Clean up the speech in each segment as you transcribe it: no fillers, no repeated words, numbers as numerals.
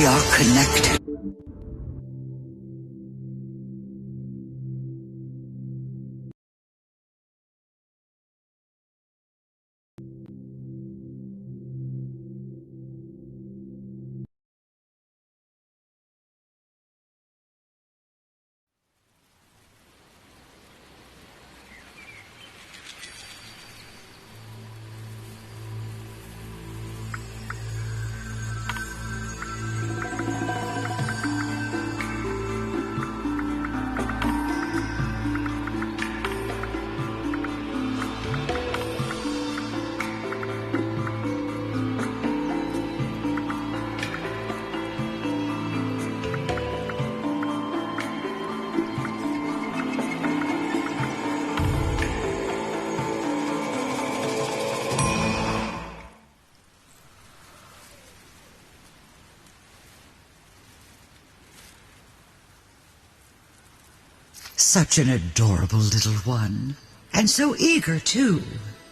are connected. Such an adorable little one. And so eager, too.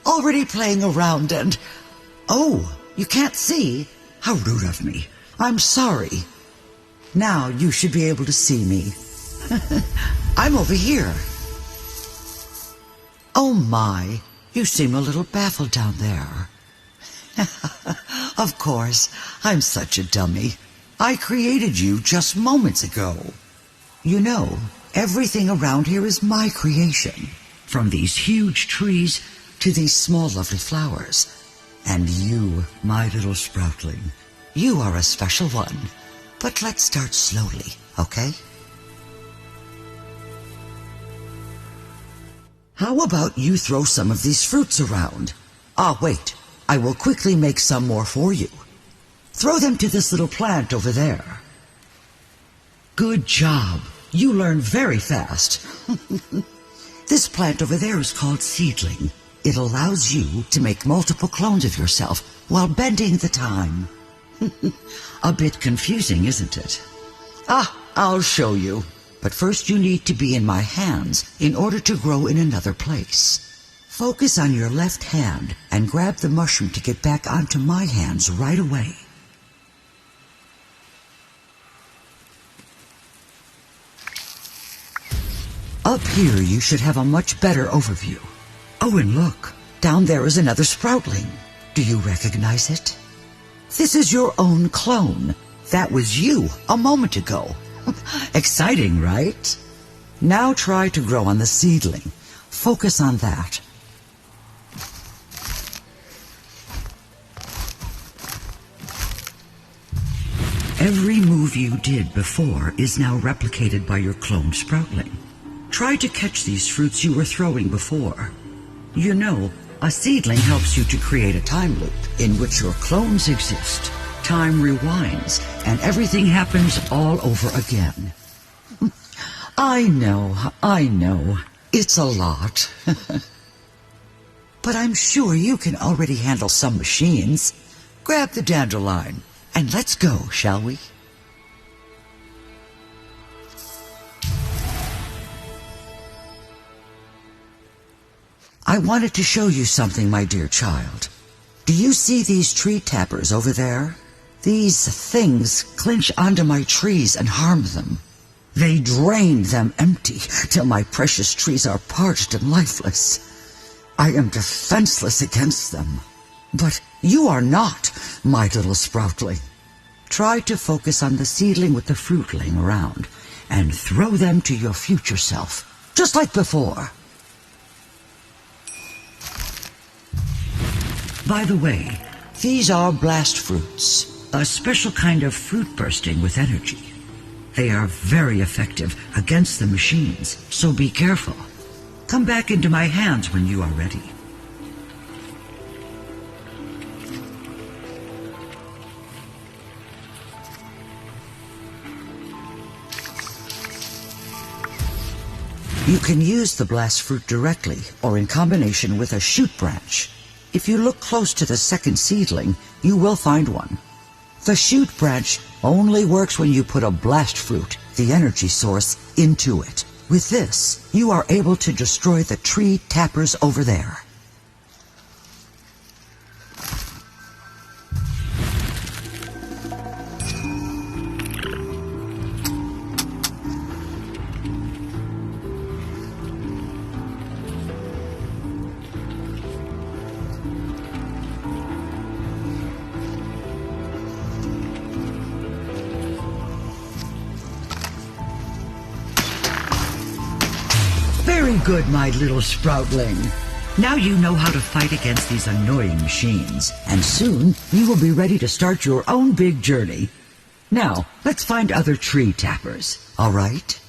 Already playing around and... Oh, you can't see? How rude of me. I'm sorry. Now you should be able to see me. I'm over here. Oh my, you seem a little baffled down there. Of course, I'm such a dummy. I created you just moments ago. You know, everything around here is my creation. From these huge trees to these small lovely flowers. And you, my little sproutling, you are a special one. But let's start slowly, okay? How about you throw some of these fruits around? Ah, wait, I will quickly make some more for you. Throw them to this little plant over there. Good job. You learn very fast. This plant over there is called seedling. It allows you to make multiple clones of yourself while bending the time. A bit confusing, isn't it? Ah, I'll show you. But first you need to be in my hands in order to grow in another place. Focus on your left hand and grab the mushroom to get back onto my hands right away. Up here you should have a much better overview. Oh, and look, down there is another sproutling. Do you recognize it? This is your own clone. That was you a moment ago. Exciting, right? Now try to grow on the seedling. Focus on that. Every move you did before is now replicated by your cloned sproutling. Try to catch these fruits you were throwing before. You know, a seedling helps you to create a time loop in which your clones exist. Time rewinds, and everything happens all over again. I know. It's a lot. But I'm sure you can already handle some machines. Grab the dandelion, and let's go, shall we? I wanted to show you something, my dear child. Do you see these tree tappers over there? These things clinch onto my trees and harm them. They drain them empty till my precious trees are parched and lifeless. I am defenseless against them. But you are not, my little sproutling. Try to focus on the seedling with the fruitling around and throw them to your future self, just like before. By the way, these are blast fruits, a special kind of fruit bursting with energy. They are very effective against the machines, so be careful. Come back into my hands when you are ready. You can use the blast fruit directly or in combination with a shoot branch. If you look close to the second seedling, you will find one. The shoot branch only works when you put a blast fruit, the energy source, into it. With this, you are able to destroy the tree tappers over there. Good, my little sproutling. Now you know how to fight against these annoying machines, and soon you will be ready to start your own big journey. Now, let's find other tree tappers, all right?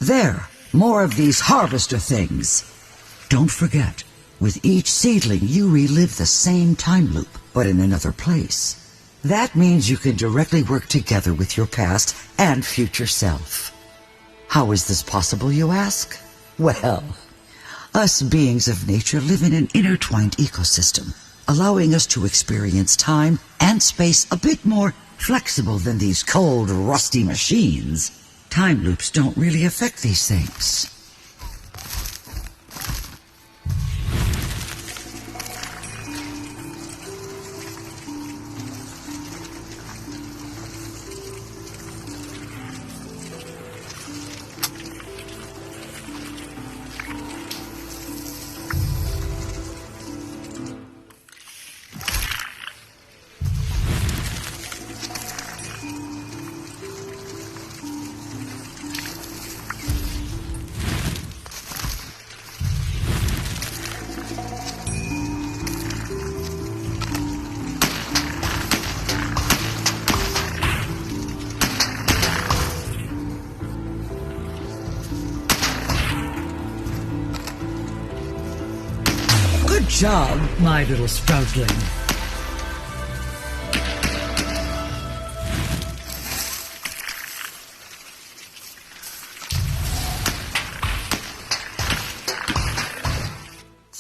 There, more of these harvester things. Don't forget, with each seedling you relive the same time loop, but in another place. That means you can directly work together with your past and future self. How is this possible, you ask? Well, us beings of nature live in an intertwined ecosystem, allowing us to experience time and space a bit more flexible than these cold, rusty machines. Time loops don't really affect these things. Good job, my little sproutling.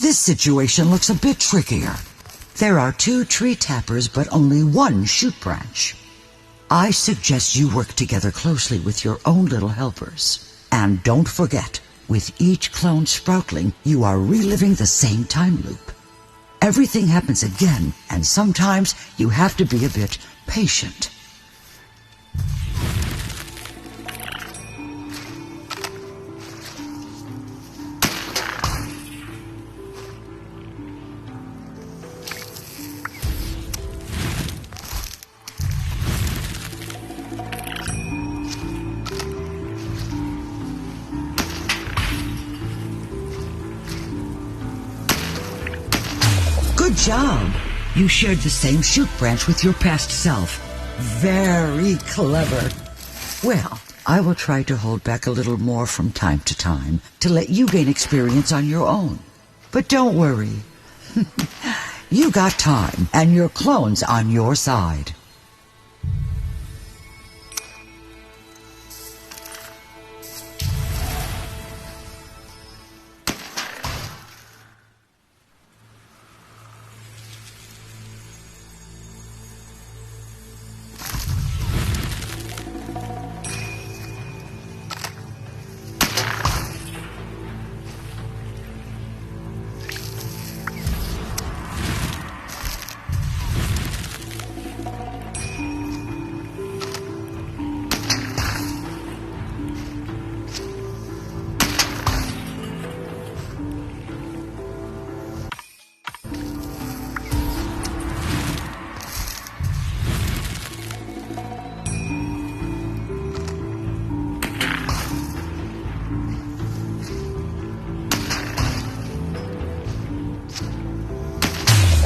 This situation looks a bit trickier. There are 2 tree tappers, but only 1 shoot branch. I suggest you work together closely with your own little helpers. And don't forget, with each clone sproutling, you are reliving the same time loop. Everything happens again, and sometimes you have to be a bit patient. Good job! You shared the same shoot branch with your past self. Very clever. Well, I will try to hold back a little more from time to time to let you gain experience on your own. But don't worry. You got time, and your clone's on your side.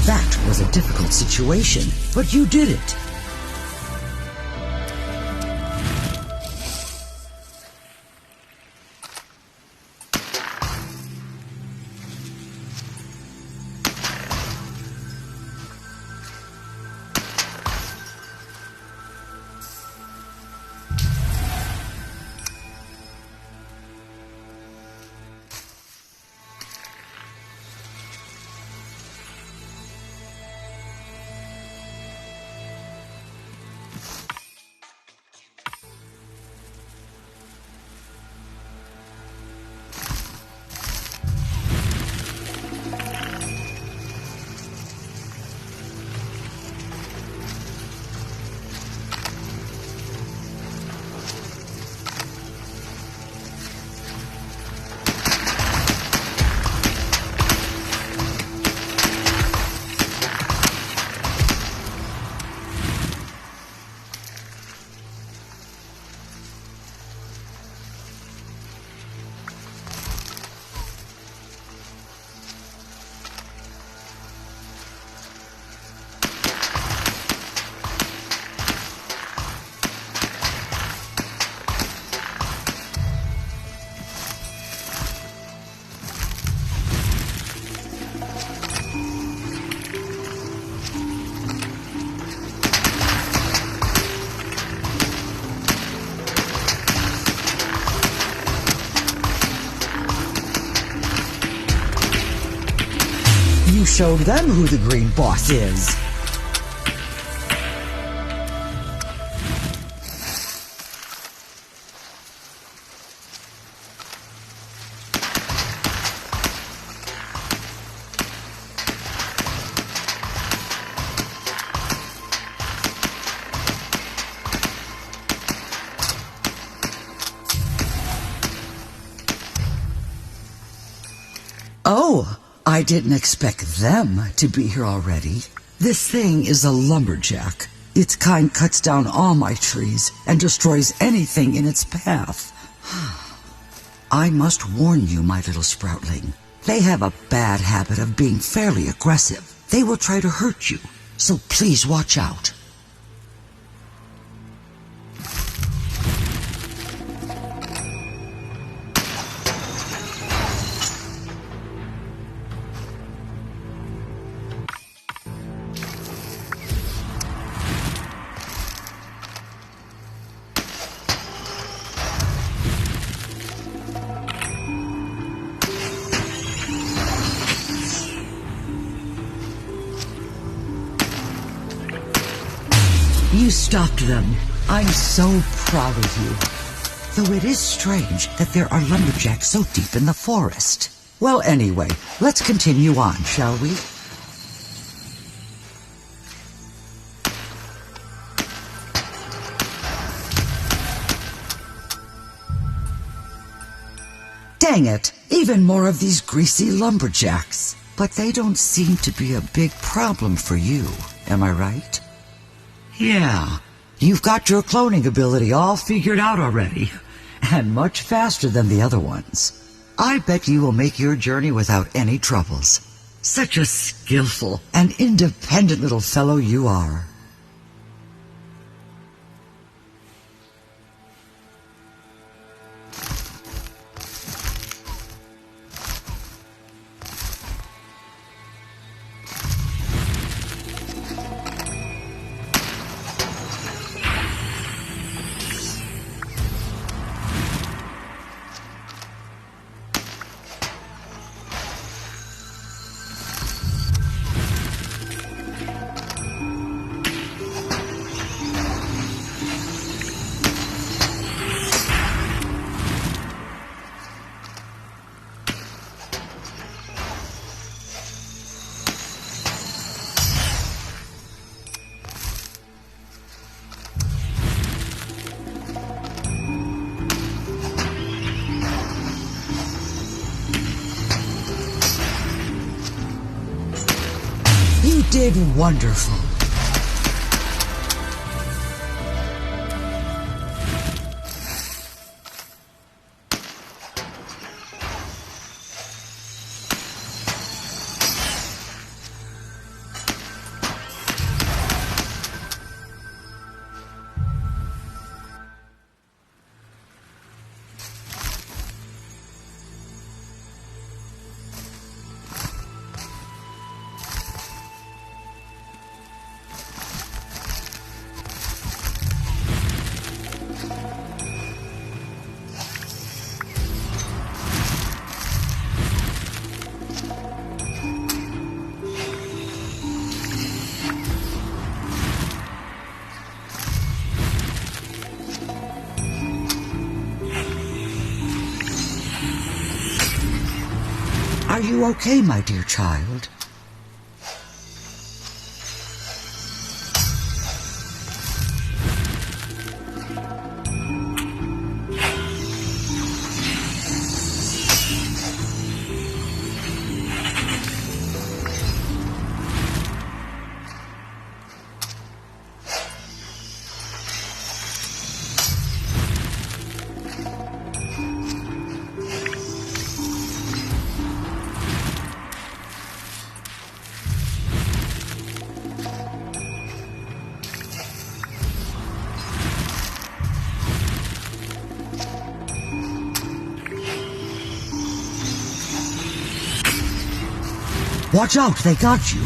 That was a difficult situation, but you did it. You showed them who the green boss is. Oh, I didn't expect them to be here already. This thing is a lumberjack. Its kind cuts down all my trees and destroys anything in its path. I must warn you, my little sproutling. They have a bad habit of being fairly aggressive. They will try to hurt you, so please watch out. You stopped them. I'm so proud of you. Though it is strange that there are lumberjacks so deep in the forest. Well, anyway, let's continue on, shall we? Dang it, even more of these greasy lumberjacks. But they don't seem to be a big problem for you, am I right? Yeah, you've got your cloning ability all figured out already, and much faster than the other ones. I bet you will make your journey without any troubles. Such a skillful and independent little fellow you are. You did wonderful. Are you okay, my dear child? Watch out, they got you.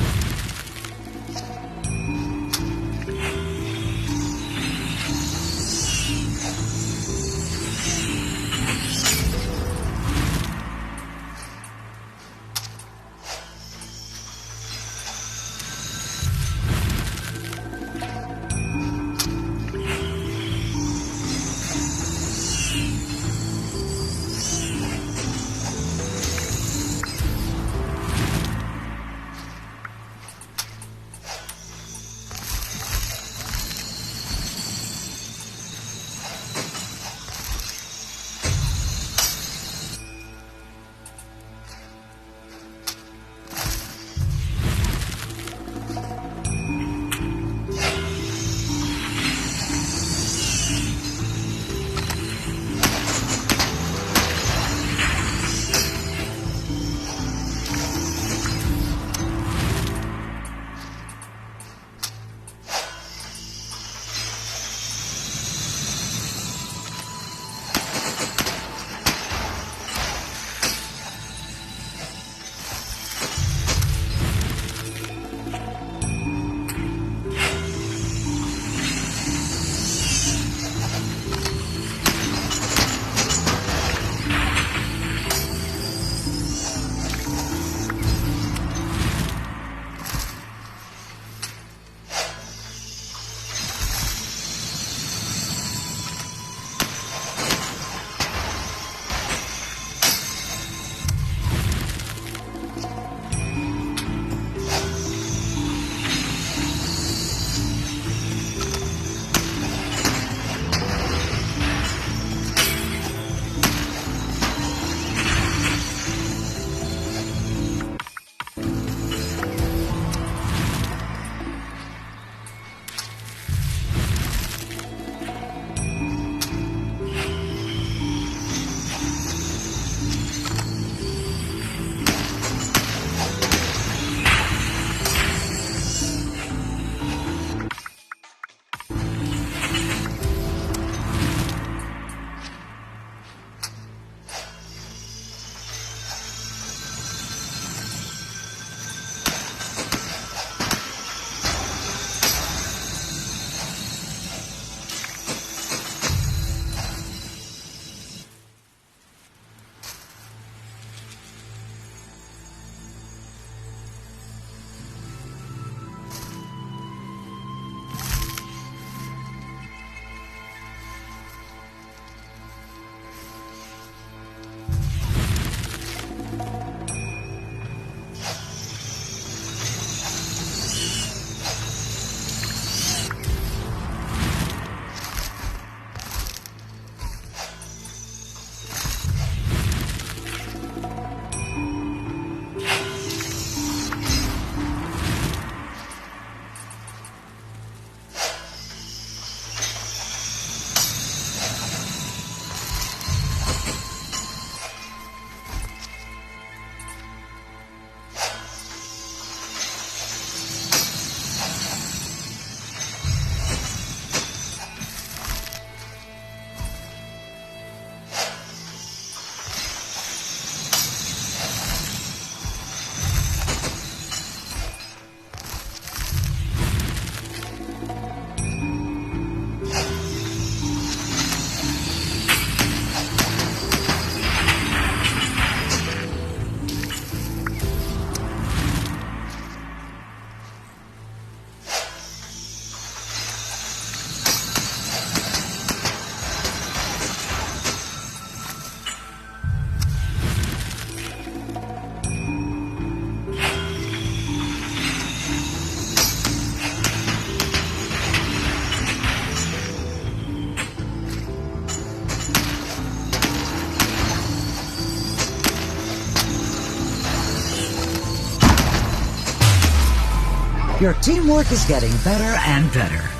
Your teamwork is getting better and better.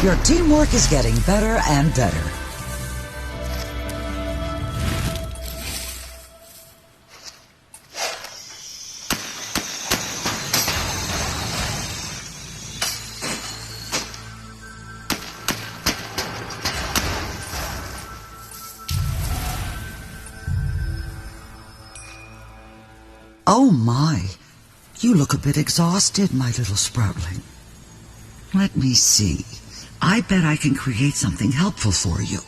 Your teamwork is getting better and better. Oh my, you look a bit exhausted, my little sproutling. Let me see. I bet I can create something helpful for you.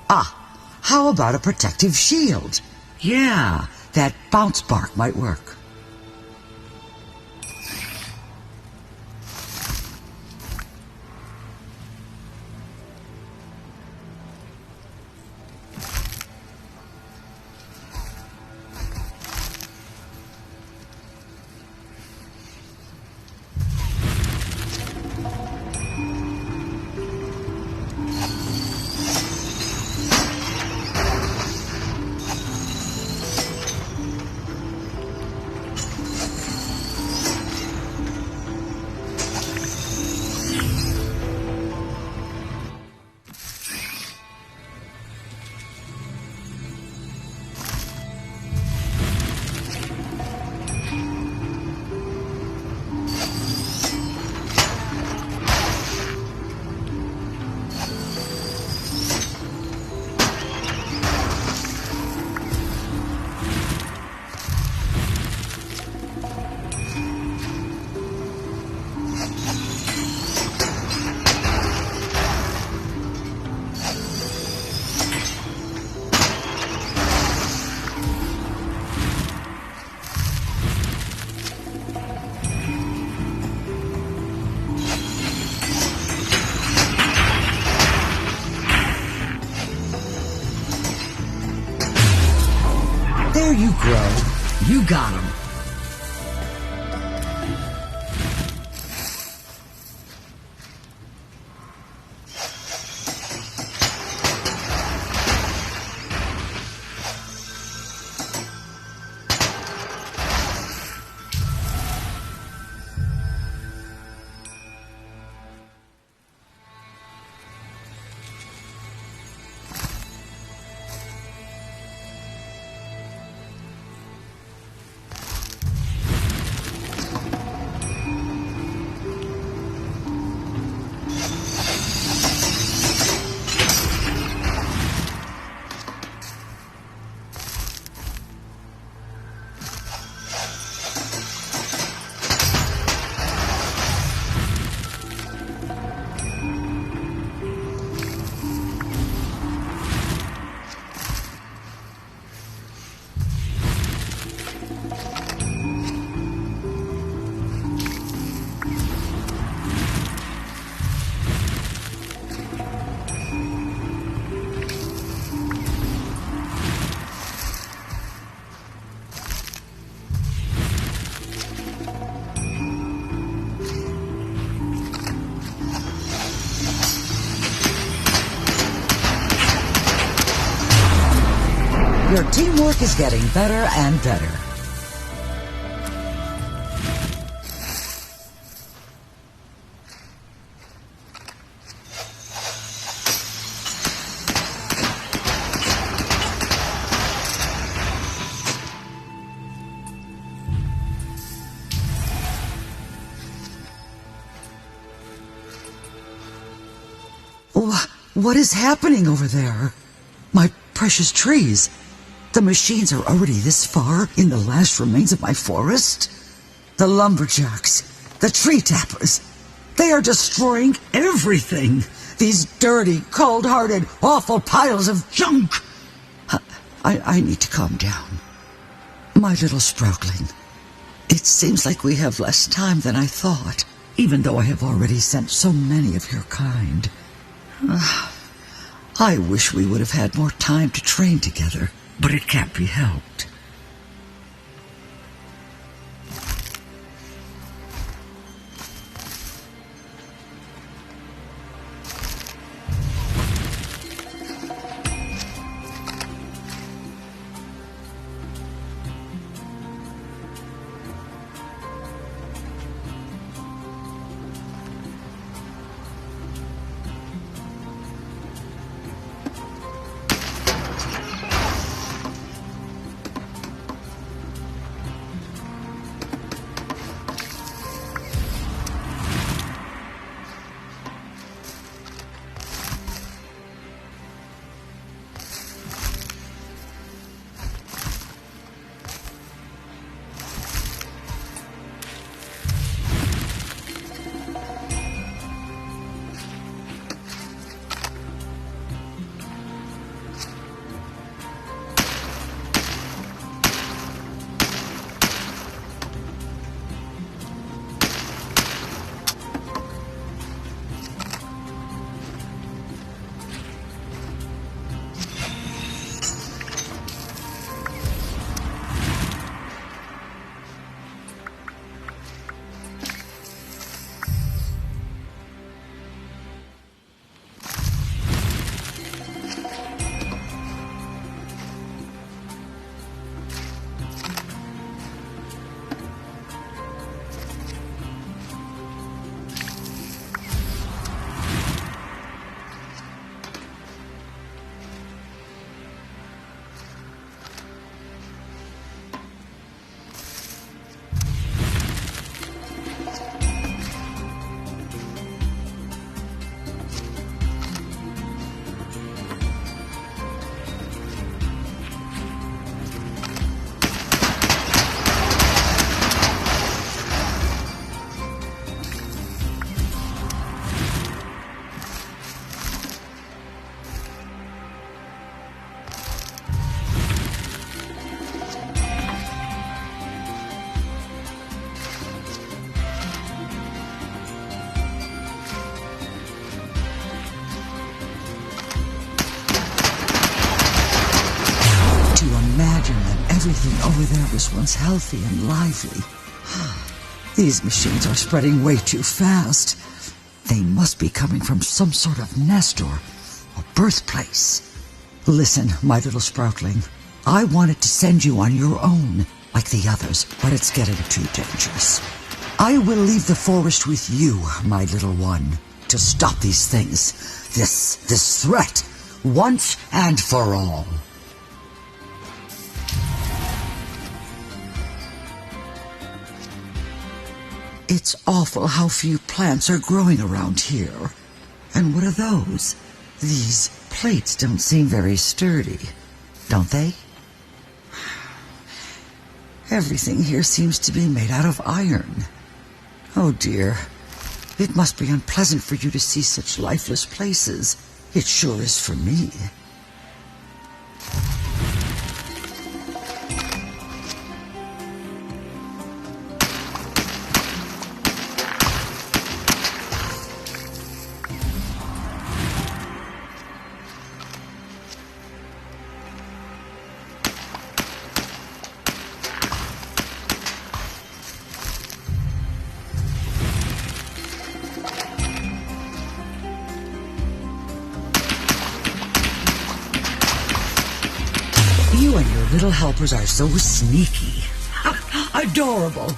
Ah, how about a protective shield? Yeah, that bounce bark might work. There you grow. You got 'em. Your teamwork is getting better and better. What is happening over there? My precious trees. The machines are already this far in the last remains of my forest. The lumberjacks, the tree tappers, they are destroying everything. These dirty, cold-hearted, awful piles of junk. I need to calm down. My little sproutling, it seems like we have less time than I thought, even though I have already sent so many of your kind. I wish we would have had more time to train together, but it can't be helped. Everything over there was once healthy and lively. These machines are spreading way too fast. They must be coming from some sort of nest or birthplace. Listen, my little sproutling, I wanted to send you on your own, like the others, but it's getting too dangerous. I will leave the forest with you, my little one, to stop these things, this threat, once and for all. It's awful how few plants are growing around here. And what are those? These plates don't seem very sturdy, don't they? Everything here seems to be made out of iron. Oh dear, it must be unpleasant for you to see such lifeless places. It sure is for me. little helpers are so sneaky. Adorable.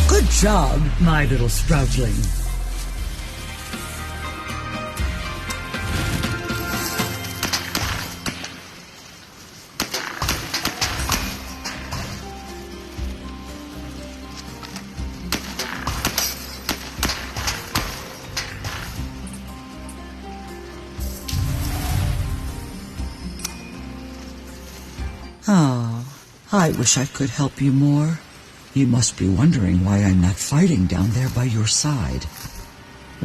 Good job, my little sproutling. Oh, I wish I could help you more. You must be wondering why I'm not fighting down there by your side.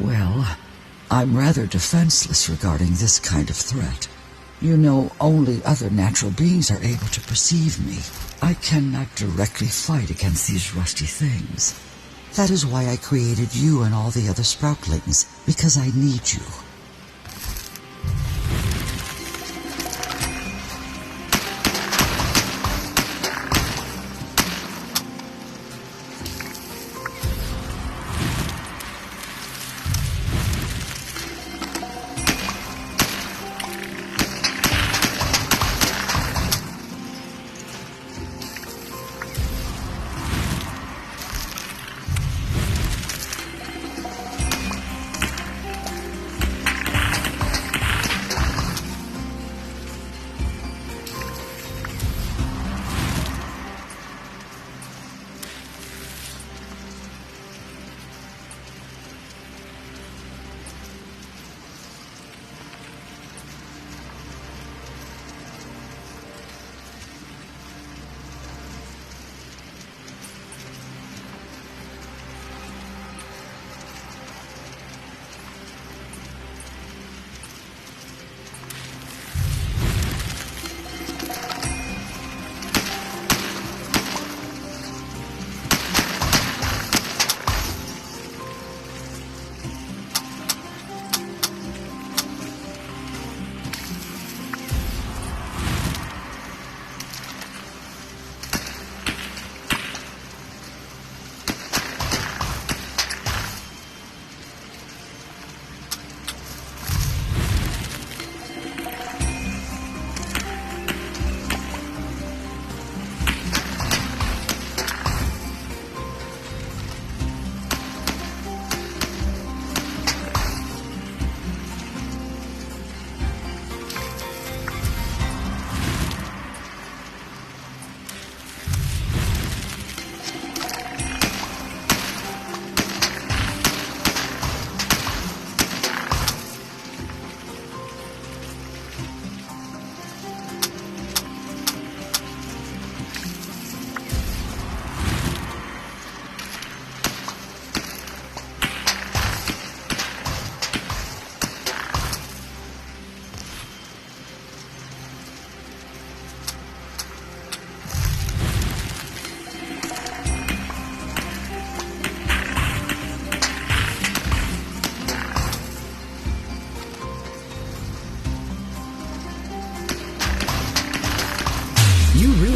Well, I'm rather defenseless regarding this kind of threat. You know, only other natural beings are able to perceive me. I cannot directly fight against these rusty things. That is why I created you and all the other sproutlings, because I need you.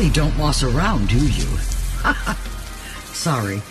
really don't moss around, do you? Sorry,